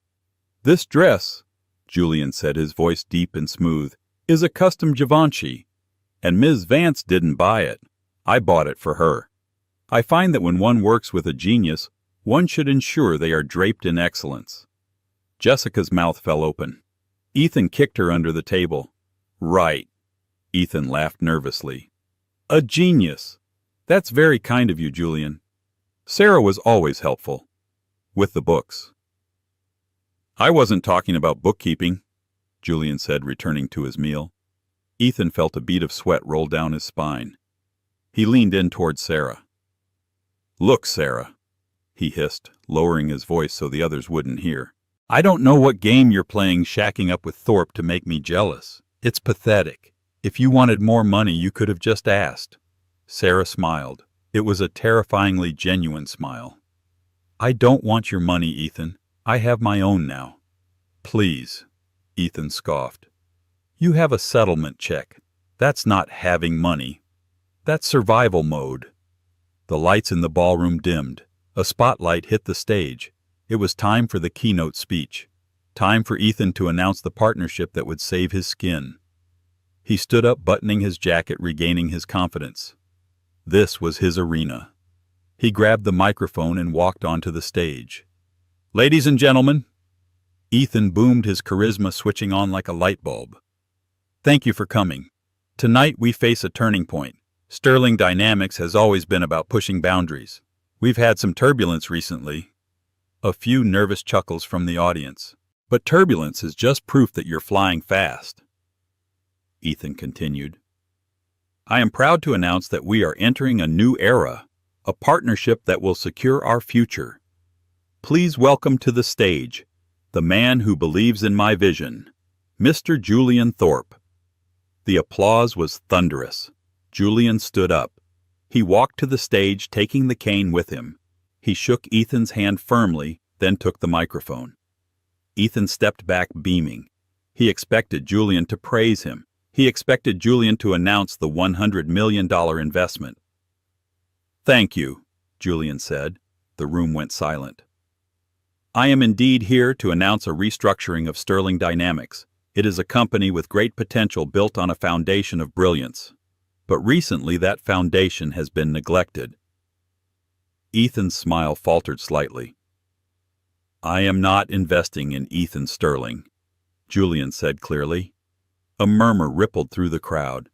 This dress, Julian said, his voice deep and smooth, is a custom Givenchy, and Ms. Vance didn't buy it. I bought it for her. I find that when one works with a genius, one should ensure they are draped in excellence. Jessica's mouth fell open. Ethan kicked her under the table. Right. Ethan laughed nervously. A genius. That's very kind of you, Julian. Sarah was always helpful. With the books. I wasn't talking about bookkeeping, Julian said, returning to his meal. Ethan felt a bead of sweat roll down his spine. He leaned in toward Sarah. Look, Sarah, he hissed, lowering his voice so the others wouldn't hear. I don't know what game you're playing shacking up with Thorpe to make me jealous. It's pathetic. If you wanted more money, you could have just asked. Sarah smiled. It was a terrifyingly genuine smile. I don't want your money, Ethan. I have my own now. Please, Ethan scoffed. You have a settlement check. That's not having money. That's survival mode. The lights in the ballroom dimmed. A spotlight hit the stage. It was time for the keynote speech. Time for Ethan to announce the partnership that would save his skin. He stood up, buttoning his jacket, regaining his confidence. This was his arena. He grabbed the microphone and walked onto the stage. Ladies and gentlemen, Ethan boomed, his charisma switching on like a light bulb. Thank you for coming. Tonight we face a turning point. Sterling Dynamics has always been about pushing boundaries. We've had some turbulence recently. A few nervous chuckles from the audience. But turbulence is just proof that you're flying fast. Ethan continued. I am proud to announce that we are entering a new era, a partnership that will secure our future. Please welcome to the stage the man who believes in my vision, Mr. Julian Thorpe. The applause was thunderous. Julian stood up. He walked to the stage, taking the cane with him. He shook Ethan's hand firmly, then took the microphone. Ethan stepped back, beaming. He expected Julian to praise him. He expected Julian to announce the $100 million investment. Thank you, Julian said. The room went silent. I am indeed here to announce a restructuring of Sterling Dynamics. It is a company with great potential built on a foundation of brilliance. But recently that foundation has been neglected. Ethan's smile faltered slightly. I am not investing in Ethan Sterling, Julian said clearly. A murmur rippled through the crowd.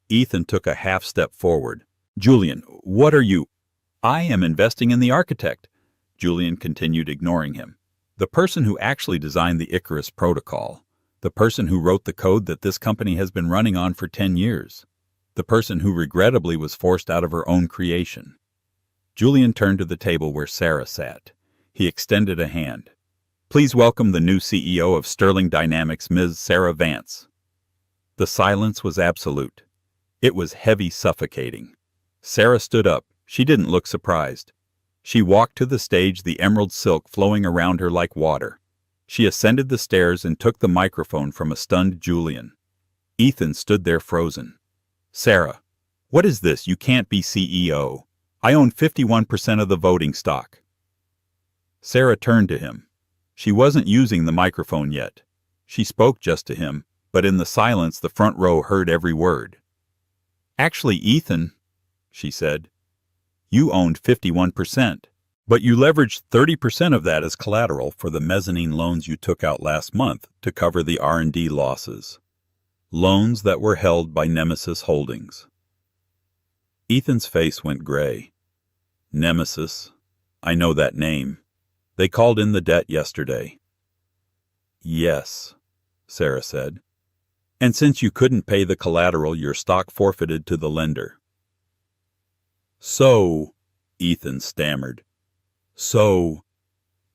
Ethan took a half step forward. Julian, what are you? I am investing in the architect, Julian continued, ignoring him. The person who actually designed the Icarus Protocol. The person who wrote the code that this company has been running on for 10 years. The person who regrettably was forced out of her own creation. Julian turned to the table where Sarah sat. He extended a hand. Please welcome the new CEO of Sterling Dynamics, Ms. Sarah Vance. The silence was absolute. It was heavy, suffocating. Sarah stood up. She didn't look surprised. She walked to the stage, the emerald silk flowing around her like water. She ascended the stairs and took the microphone from a stunned Julian. Ethan stood there frozen. Sarah, what is this? You can't be CEO. I own 51% of the voting stock. Sarah turned to him. She wasn't using the microphone yet. She spoke just to him, but in the silence the front row heard every word. Actually, Ethan, she said, you owned 51%, but you leveraged 30% of that as collateral for the mezzanine loans you took out last month to cover the R&D losses. Loans that were held by Nemesis Holdings. Ethan's face went gray. Nemesis. I know that name. They called in the debt yesterday. Yes, Sarah said. And since you couldn't pay the collateral, your stock forfeited to the lender. So, Ethan stammered. So,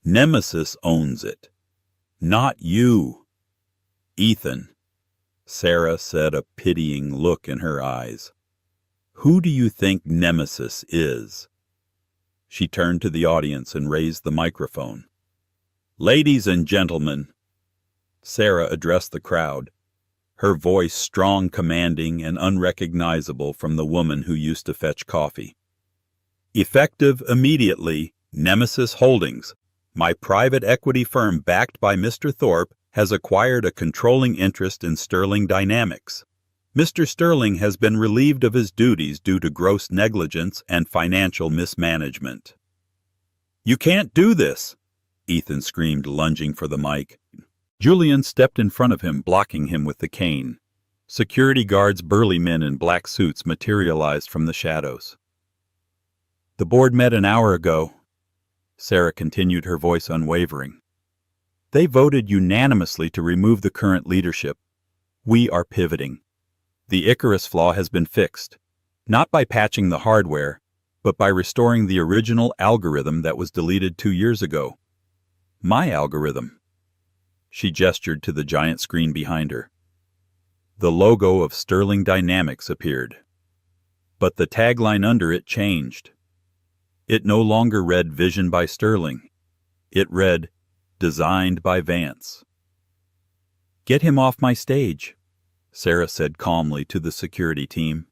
Nemesis owns it. Not you. Ethan, Sarah said, a pitying look in her eyes. Who do you think Nemesis is? She turned to the audience and raised the microphone. "Ladies and gentlemen," Sarah addressed the crowd, her voice strong, commanding, and unrecognizable from the woman who used to fetch coffee. "Effective immediately, Nemesis Holdings, my private equity firm backed by Mr. Thorpe, has acquired a controlling interest in Sterling Dynamics. Mr. Sterling has been relieved of his duties due to gross negligence and financial mismanagement." "You can't do this," Ethan screamed, lunging for the mic. Julian stepped in front of him, blocking him with the cane. Security guards, burly men in black suits, materialized from the shadows. "The board met an hour ago," Sarah continued, her voice unwavering. "They voted unanimously to remove the current leadership. We are pivoting. The Icarus flaw has been fixed, not by patching the hardware, but by restoring the original algorithm that was deleted 2 years ago. My algorithm." She gestured to the giant screen behind her. The logo of Sterling Dynamics appeared, but the tagline under it changed. It no longer read "Vision by Sterling." It read, "Designed by Vance." "Get him off my stage," Sarah said calmly to the security team.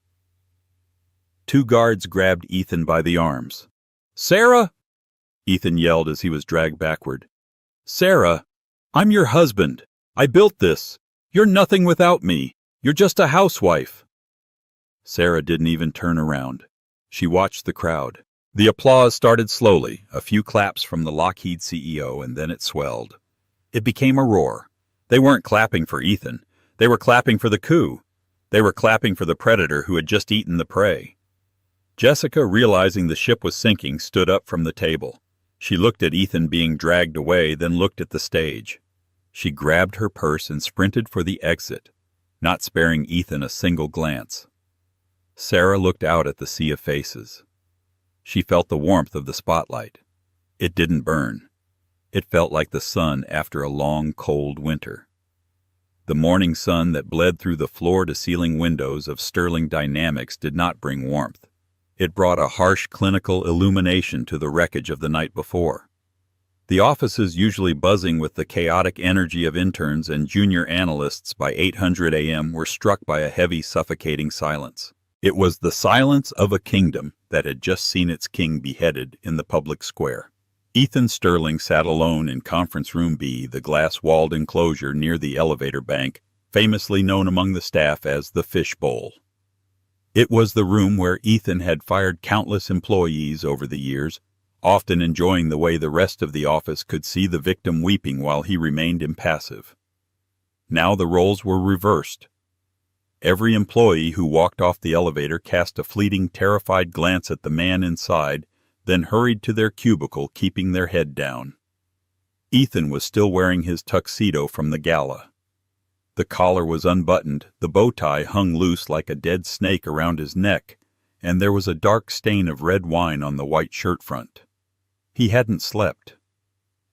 2 guards grabbed Ethan by the arms. "Sarah!" Ethan yelled as he was dragged backward. "Sarah, I'm your husband. I built this. You're nothing without me. You're just a housewife." Sarah didn't even turn around. She watched the crowd. The applause started slowly, a few claps from the Lockheed CEO, and then it swelled. It became a roar. They weren't clapping for Ethan. They were clapping for the coup. They were clapping for the predator who had just eaten the prey. Jessica, realizing the ship was sinking, stood up from the table. She looked at Ethan being dragged away, then looked at the stage. She grabbed her purse and sprinted for the exit, not sparing Ethan a single glance. Sarah looked out at the sea of faces. She felt the warmth of the spotlight. It didn't burn. It felt like the sun after a long, cold winter. The morning sun that bled through the floor-to-ceiling windows of Sterling Dynamics did not bring warmth. It brought a harsh clinical illumination to the wreckage of the night before. The offices, usually buzzing with the chaotic energy of interns and junior analysts by 800 a.m., were struck by a heavy, suffocating silence. It was the silence of a kingdom that had just seen its king beheaded in the public square. Ethan Sterling sat alone in Conference Room B, the glass-walled enclosure near the elevator bank, famously known among the staff as the Fishbowl. It was the room where Ethan had fired countless employees over the years, often enjoying the way the rest of the office could see the victim weeping while he remained impassive. Now the roles were reversed. Every employee who walked off the elevator cast a fleeting, terrified glance at the man inside, then hurried to their cubicle, keeping their head down. Ethan was still wearing his tuxedo from the gala. The collar was unbuttoned, the bow tie hung loose like a dead snake around his neck, and there was a dark stain of red wine on the white shirt front. He hadn't slept.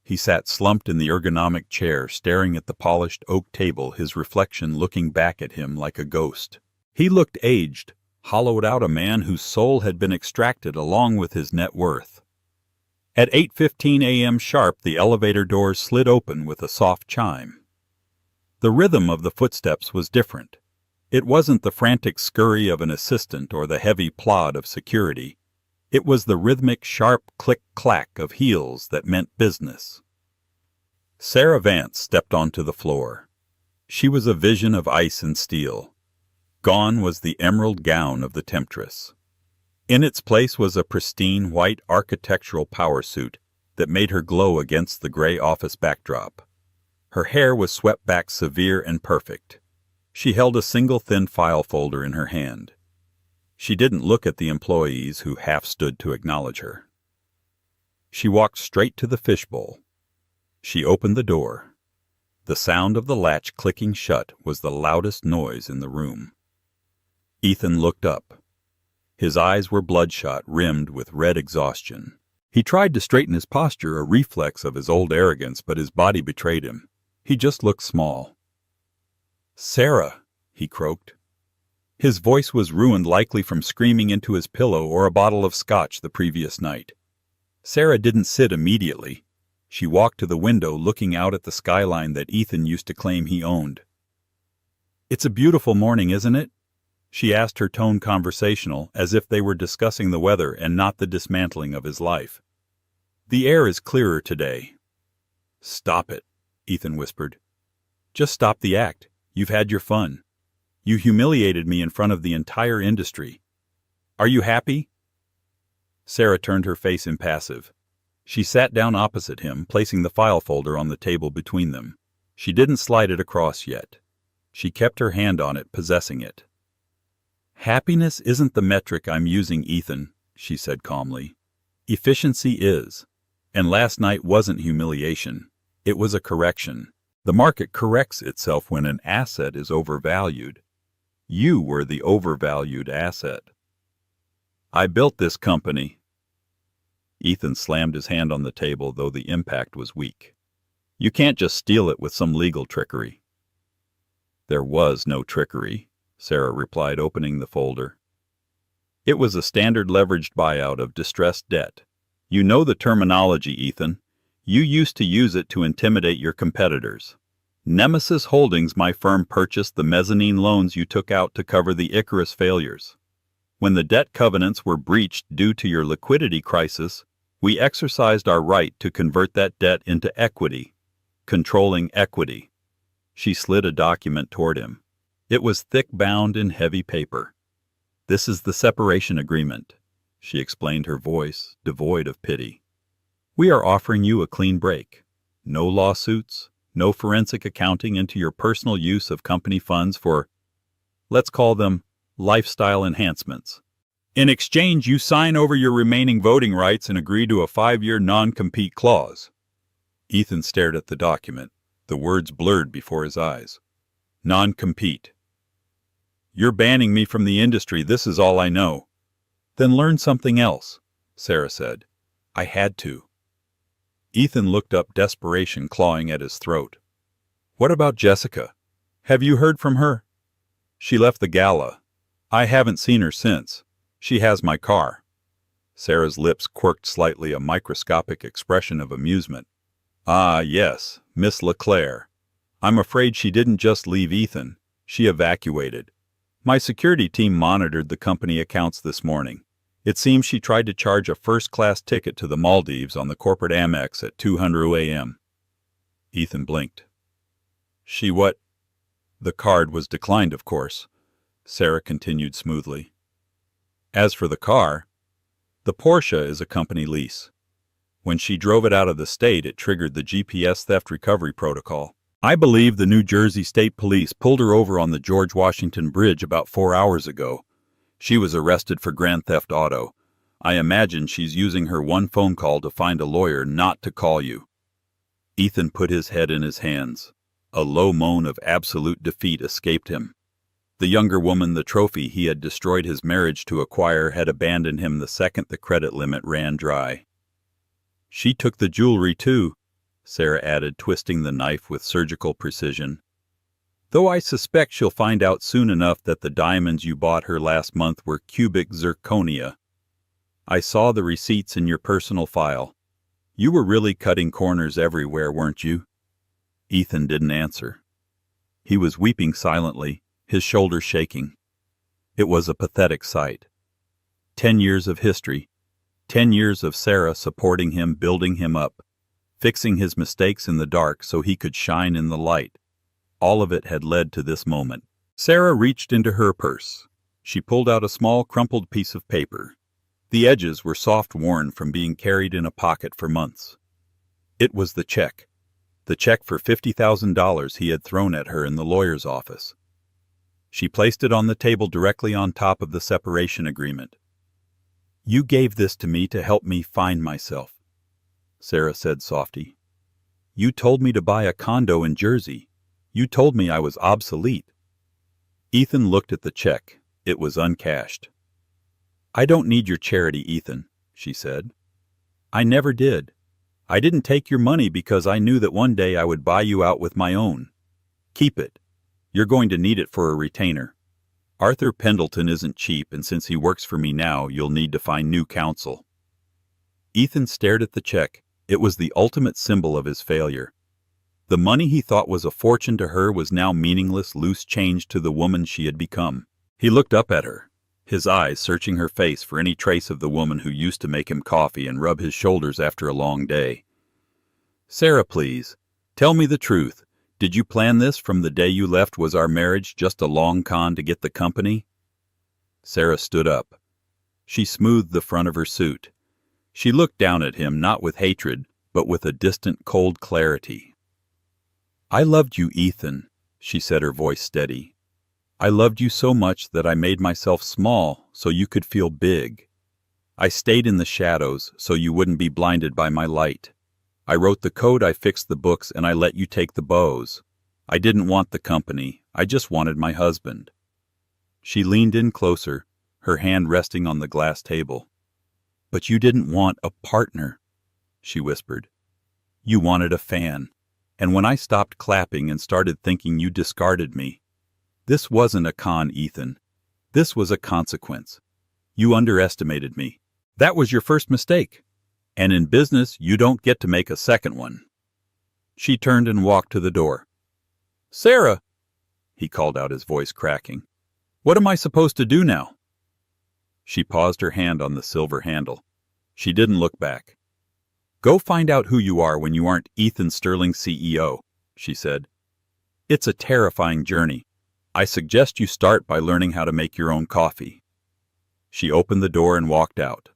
He sat slumped in the ergonomic chair, staring at the polished oak table, his reflection looking back at him like a ghost. He looked aged, hollowed out, a man whose soul had been extracted along with his net worth. At 8:15 a.m. sharp, the elevator doors slid open with a soft chime. The rhythm of the footsteps was different. It wasn't the frantic scurry of an assistant or the heavy plod of security. It was the rhythmic, sharp click-clack of heels that meant business. Sarah Vance stepped onto the floor. She was a vision of ice and steel. Gone was the emerald gown of the temptress. In its place was a pristine white architectural power suit that made her glow against the gray office backdrop. Her hair was swept back, severe and perfect. She held a single thin file folder in her hand. She didn't look at the employees who half stood to acknowledge her. She walked straight to the fishbowl. She opened the door. The sound of the latch clicking shut was the loudest noise in the room. Ethan looked up. His eyes were bloodshot, rimmed with red exhaustion. He tried to straighten his posture, a reflex of his old arrogance, but his body betrayed him. He just looked small. "Sarah," he croaked. His voice was ruined, likely from screaming into his pillow or a bottle of scotch the previous night. Sarah didn't sit immediately. She walked to the window looking out at the skyline that Ethan used to claim he owned. "It's a beautiful morning, isn't it?" she asked, her tone conversational, as if they were discussing the weather and not the dismantling of his life. "The air is clearer today." "Stop it," Ethan whispered. "Just stop the act. You've had your fun. You humiliated me in front of the entire industry. Are you happy?" Sarah turned her face impassive. She sat down opposite him, placing the file folder on the table between them. She didn't slide it across yet. She kept her hand on it, possessing it. "Happiness isn't the metric I'm using, Ethan," she said calmly. "Efficiency is. And last night wasn't humiliation. It was a correction. The market corrects itself when an asset is overvalued. You were the overvalued asset. I built this company." Ethan slammed his hand on the table, though the impact was weak. "You can't just steal it with some legal trickery." "There was no trickery," Sarah replied, opening the folder. "It was a standard leveraged buyout of distressed debt. You know the terminology, Ethan. You used to use it to intimidate your competitors. Nemesis Holdings, my firm, purchased the mezzanine loans you took out to cover the Icarus failures. When the debt covenants were breached due to your liquidity crisis, we exercised our right to convert that debt into equity, controlling equity." She slid a document toward him. It was thick-bound in heavy paper. "This is the separation agreement," she explained, her voice devoid of pity. "We are offering you a clean break. No lawsuits, no forensic accounting into your personal use of company funds for, let's call them, lifestyle enhancements. In exchange, you sign over your remaining voting rights and agree to a 5-year non-compete clause." Ethan stared at the document, the words blurred before his eyes. "Non-compete. You're banning me from the industry, this is all I know." "Then learn something else," Sarah said. "I had to." Ethan looked up, desperation clawing at his throat. "What about Jessica? Have you heard from her?" "She left the Gala. I haven't seen her since. She has my car." Sarah's lips quirked slightly, a microscopic expression of amusement. "Ah, yes, Miss LeClaire. I'm afraid she didn't just leave Ethan. She evacuated. My security team monitored the company accounts this morning. It seems she tried to charge a first-class ticket to the Maldives on the corporate Amex at 2:00 a.m. Ethan blinked. "She what?" "The card was declined, of course," Sarah continued smoothly. "As for the car, the Porsche is a company lease. When she drove it out of the state, it triggered the GPS theft recovery protocol. I believe the New Jersey State Police pulled her over on the George Washington Bridge about 4 hours ago. She was arrested for grand theft auto. I imagine she's using her one phone call to find a lawyer not to call you." Ethan put his head in his hands. A low moan of absolute defeat escaped him. The younger woman, the trophy he had destroyed his marriage to acquire, had abandoned him the second the credit limit ran dry. "She took the jewelry, too," Sarah added, twisting the knife with surgical precision. "Though I suspect she'll find out soon enough that the diamonds you bought her last month were cubic zirconia. I saw the receipts in your personal file. You were really cutting corners everywhere, weren't you?" Ethan didn't answer. He was weeping silently, his shoulders shaking. It was a pathetic sight. 10 years of history, 10 years of Sarah supporting him, building him up, fixing his mistakes in the dark so he could shine in the light. All of it had led to this moment. Sarah reached into her purse. She pulled out a small, crumpled piece of paper. The edges were soft, worn from being carried in a pocket for months. It was the check for $50,000 he had thrown at her in the lawyer's office. She placed it on the table directly on top of the separation agreement. "You gave this to me to help me find myself," Sarah said softly. "You told me to buy a condo in Jersey. You told me I was obsolete." Ethan looked at the check. It was uncashed. "I don't need your charity, Ethan," she said. "I never did. I didn't take your money because I knew that one day I would buy you out with my own. Keep it. You're going to need it for a retainer. Arthur Pendleton isn't cheap, and since he works for me now, you'll need to find new counsel." Ethan stared at the check. It was the ultimate symbol of his failure. The money he thought was a fortune to her was now meaningless loose change to the woman she had become. He looked up at her, his eyes searching her face for any trace of the woman who used to make him coffee and rub his shoulders after a long day. "Sarah, please, tell me the truth. Did you plan this from the day you left? Was our marriage just a long con to get the company?" Sarah stood up. She smoothed the front of her suit. She looked down at him not with hatred, but with a distant, cold clarity. "I loved you, Ethan," she said, her voice steady. "I loved you so much that I made myself small so you could feel big. I stayed in the shadows so you wouldn't be blinded by my light. I wrote the code, I fixed the books, and I let you take the bows. I didn't want the company, I just wanted my husband." She leaned in closer, her hand resting on the glass table. "But you didn't want a partner," she whispered. "You wanted a fan. And when I stopped clapping and started thinking, you discarded me. This wasn't a con, Ethan. This was a consequence. You underestimated me. That was your first mistake. And in business, you don't get to make a second one." She turned and walked to the door. "Sarah," he called out, his voice cracking. "What am I supposed to do now?" She paused, her hand on the silver handle. She didn't look back. "Go find out who you are when you aren't Ethan Sterling, CEO," she said. "It's a terrifying journey. I suggest you start by learning how to make your own coffee." She opened the door and walked out.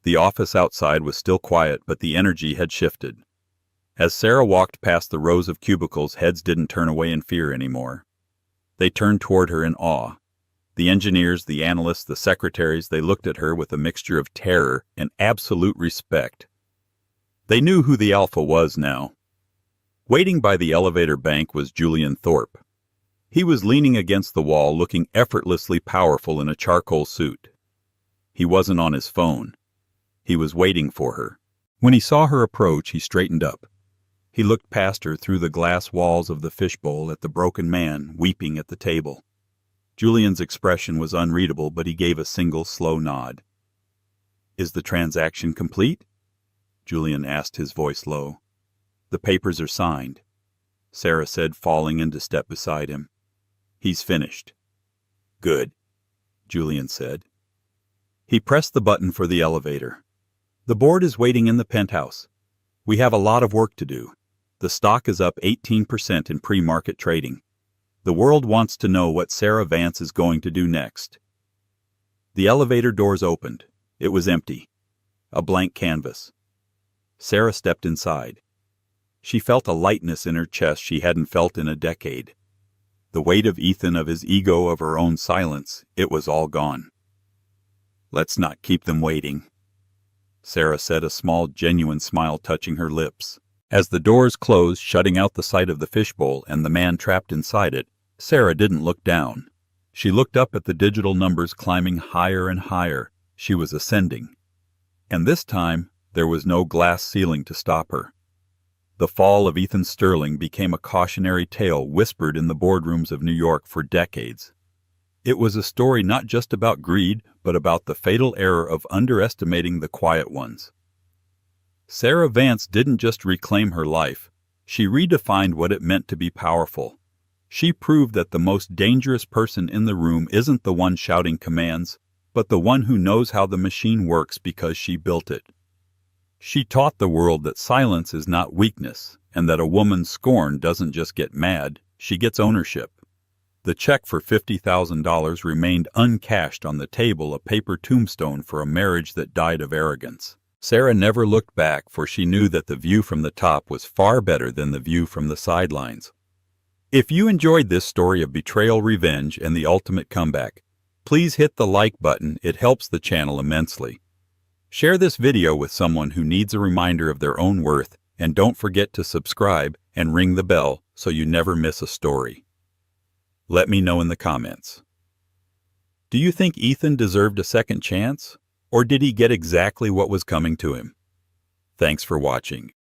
The office outside was still quiet, but the energy had shifted. As Sarah walked past the rows of cubicles, heads didn't turn away in fear anymore. They turned toward her in awe. The engineers, the analysts, the secretaries, they looked at her with a mixture of terror and absolute respect. They knew who the alpha was now. Waiting by the elevator bank was Julian Thorpe. He was leaning against the wall, looking effortlessly powerful in a charcoal suit. He wasn't on his phone. He was waiting for her. When he saw her approach, he straightened up. He looked past her through the glass walls of the fishbowl at the broken man weeping at the table. Julian's expression was unreadable, but he gave a single slow nod. "Is the transaction complete?" Julian asked, his voice low. "The papers are signed," Sarah said, falling into step beside him. "He's finished." "Good," Julian said. He pressed the button for the elevator. "The board is waiting in the penthouse. We have a lot of work to do. The stock is up 18% in pre-market trading. The world wants to know what Sarah Vance is going to do next." The elevator doors opened. It was empty. A blank canvas. Sarah stepped inside. She felt a lightness in her chest she hadn't felt in a decade. The weight of Ethan, of his ego, of her own silence, it was all gone. "Let's not keep them waiting," Sarah said, a small, genuine smile touching her lips. As the doors closed, shutting out the sight of the fishbowl and the man trapped inside it, Sarah didn't look down. She looked up at the digital numbers climbing higher and higher. She was ascending. And this time, there was no glass ceiling to stop her. The fall of Ethan Sterling became a cautionary tale whispered in the boardrooms of New York for decades. It was a story not just about greed, but about the fatal error of underestimating the quiet ones. Sarah Vance didn't just reclaim her life. She redefined what it meant to be powerful. She proved that the most dangerous person in the room isn't the one shouting commands, but the one who knows how the machine works because she built it. She taught the world that silence is not weakness, and that a woman scorned doesn't just get mad, she gets ownership. The check for $50,000 remained uncashed on the table, a paper tombstone for a marriage that died of arrogance. Sarah never looked back, for she knew that the view from the top was far better than the view from the sidelines. If you enjoyed this story of betrayal, revenge, and the ultimate comeback, please hit the like button. It helps the channel immensely. Share this video with someone who needs a reminder of their own worth, and don't forget to subscribe and ring the bell so you never miss a story. Let me know in the comments. Do you think Ethan deserved a second chance, or did he get exactly what was coming to him? Thanks for watching.